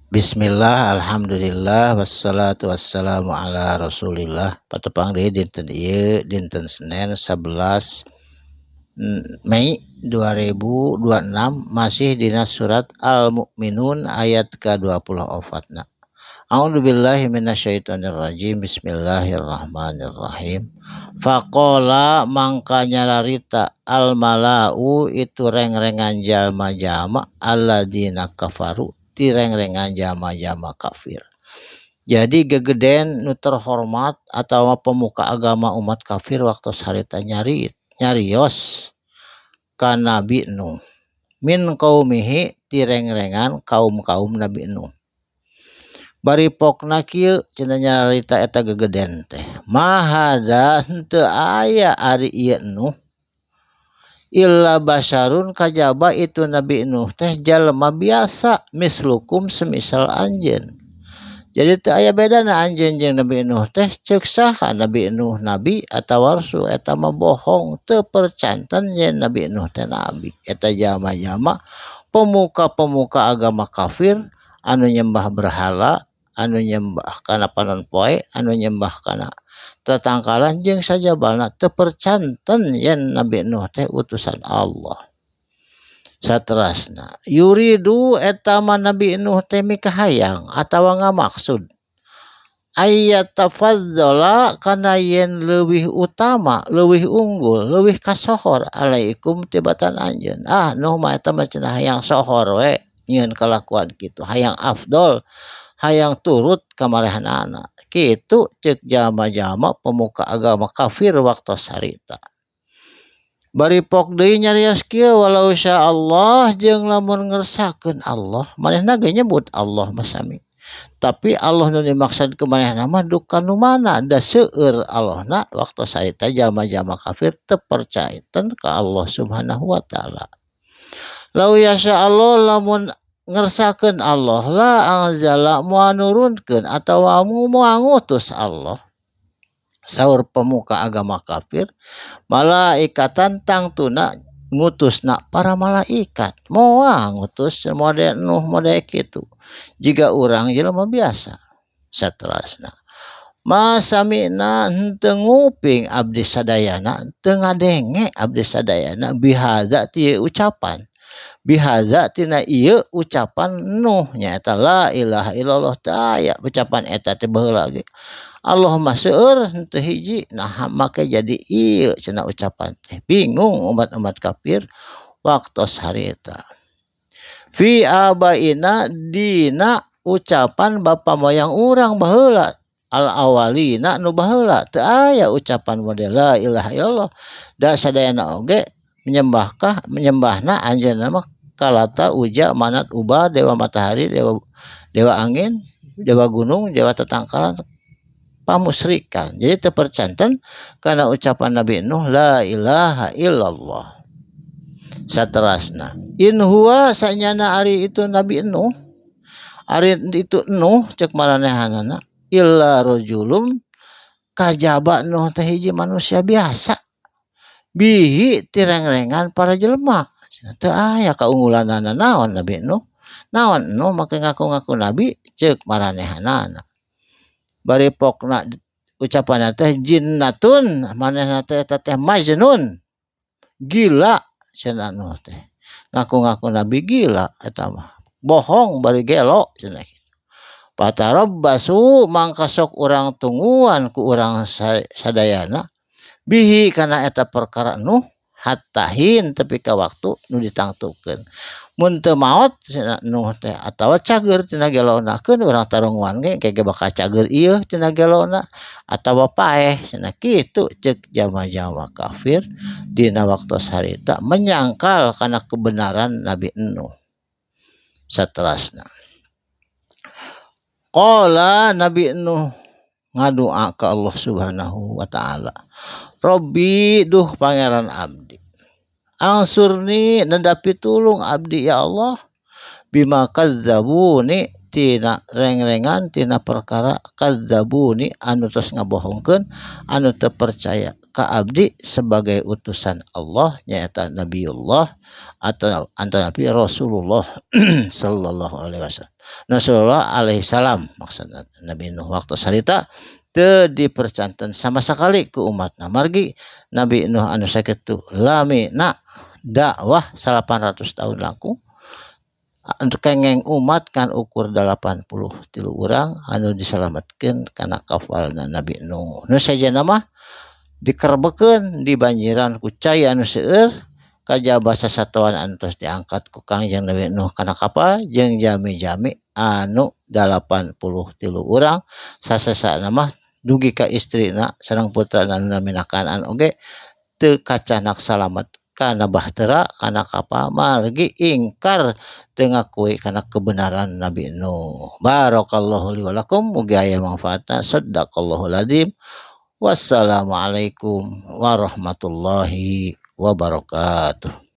Bismillah, alhamdulillah, wassalatu wassalamu ala rasulillah. Patepang deui dinten ieu dinten Senin 11 Mei 2026 masih dina surat Al-Mu'minun ayat ke-24. A'udzubillahi minasyaitonirrajim. Bismillahirrahmanirrahim. Faqala mangka nyararita al malau itu reng-rengan jalma-jalma alladzina kafaru ti reng-rengan jalma-jalma kafir. Jadi gegeden nu terhormat atau pemuka agama umat kafir waktu sarita nyarios ka Nabi Nuh. Min qaumihi ti reng-rengan kaum-kaum Nabi Nuh. Bari pokna kieu cenah nyarita eta gegeden teh. Mahada henteu aya ari ieu Nuh illa basyarun kajaba itu Nabi Nuh teh jalma biasa mislukum semisal anjeun. Jadi teu aya bedana anjeun jeung Nabi Nuh teh ceuk saha Nabi Nuh nabi atawa rasul eta mah bohong teu percanten yen Nabi Nuh teh nabi. Eta jalma-jalma pemuka-pemuka agama kafir anu nyembah berhala, anu nyembah kana panon poe, anu nyembah kana tatangkalan jeung sajabalna teu percanten yen Nabi Nuh teh utusan Allah. Saterasna yuridu eta mah Nabi Nuh teh mikahayang atawa ngamaksud ayyatafaddala kana yen leuwih utama, leuwih unggul, leuwih kasohor alaikum tibatan anjeun. Nuh mah eta mah cenah hayang sohor we nyieun kalakuan kitu, hayang afdol, hayang turut kamarehanana. Kitu ceuk jalma-jalma pemuka agama kafir waktu sarita. Bari pok deui nyarios kieu walau sya Allah jeung lamun ngersakakeun Allah. Manehna ge nyebut Allah masami. Tapi Allah nu dimaksud ke manehna mah duka nu mana da seueur Allahna waktu sarita jalma-jalma kafir teu percayakeun ka Allah Subhanahu wa taala. Lau yasya Allah lamun ngersakeun Allah la anzala moal nurunkeun atawa moal ngutus Allah saur pemuka agama kafir malaikatan tangtuna ngutusna para malaikat moal ngutus model Nuh model kitu jiga urang jelema biasa. Saterasna masamina henteu nguping abdi sadayana teu ngadenge abdi sadayana bihadza ti ucapan bihadza tina ieu ucapan Nuh nyaeta la ilaha illallah teu aya ucapan eta teh baheula ge Allah mah seueur henteu hiji nah make jadi ieu cenah ucapan teh bingung umat-umat kafir waktu harita fi abaina dina ucapan bapa moyang urang baheula al awalina nu baheula teu aya ucapan model la ilaha illallah da sadayana oge menyembahna anjeunna mah kalata uja manat uba dewa matahari dewa angin dewa gunung dewa tatangkalan pamusyrikan. Jadi teu percanten kana ucapan Nabi Nuh la ilaha illallah. Saterasna in huwa sanyana ari itu Nabi Nuh ari itu Nuh cek maranehanana illa rajulum kajaba Nuh teh hiji manusia biasa bihi tireng-rengan para jelema teu aya kaunggulanana naon Nabi Nuh naon Nuh make ngaku-ngaku nabi ceuk maranehanana. Bari pokna ucapanna teh jinnatun manehna teh eta teh majnun gila cenah Nuh teh ngaku-ngaku nabi gila eta mah bohong bari gelo cenah kitu. Patarabbasu mangka sok urang tungguan ku urang sadayana bihi kana eta perkara Nuh hattahin tepi ka waktu nu ditangtukeun. Mun teu maot cenah Nuh teh atawa cager tina gelona keun urang tarungguan ge kege bakal cager ieu tina gelona atawa paeh cenah kitu ceuk jalma-jalma kafir dina waktu harita menyangkal kana kebenaran Nabi Nuh. Saterasna qala Nabi Nuh ngadoa ka Allah Subhanahu wa taala Robbi duh pangeran abdi angsurni nedapi tulung abdi ya Allah bima kadzabuni tina reng-rengan tina perkara kadzabuni anu tos ngabohongkeun anu teu percaya ka abdi sebagai utusan Allah nyaeta Nabiullah atau Nabi Rasulullah sallallahu alaihi wasallam. Rasulullah alaihi salam maksudna Nabi Nuh waktu sarita teu dipercanten sama sekali ku umatna margi Nabi Nuh anu sakitu lamina dakwah 800 tahun langkung kengeng umat kan ukur 83 urang anu diselamatkeun kana kafalna Nabi Nuh. Nu sajana mah dikerbekeun di banjiran ku cai anu seueur kajaba sasatoan anu tos diangkat ku Kangjeng Nabi Nuh kana kapal jeung jami-jami anu 83 urang sasasana mah dugi ka istrina sareng putrana anu namina Kanaan oge teu kacanak salamet kana bahtera kana kapal margi ingkar teu ngakui kana kebenaran Nabi Nuh. Barakallahu li wa lakum mugi aya manfaatna. Shadaqallahul adzim. Wassalamualaikum warahmatullahi wabarakatuh.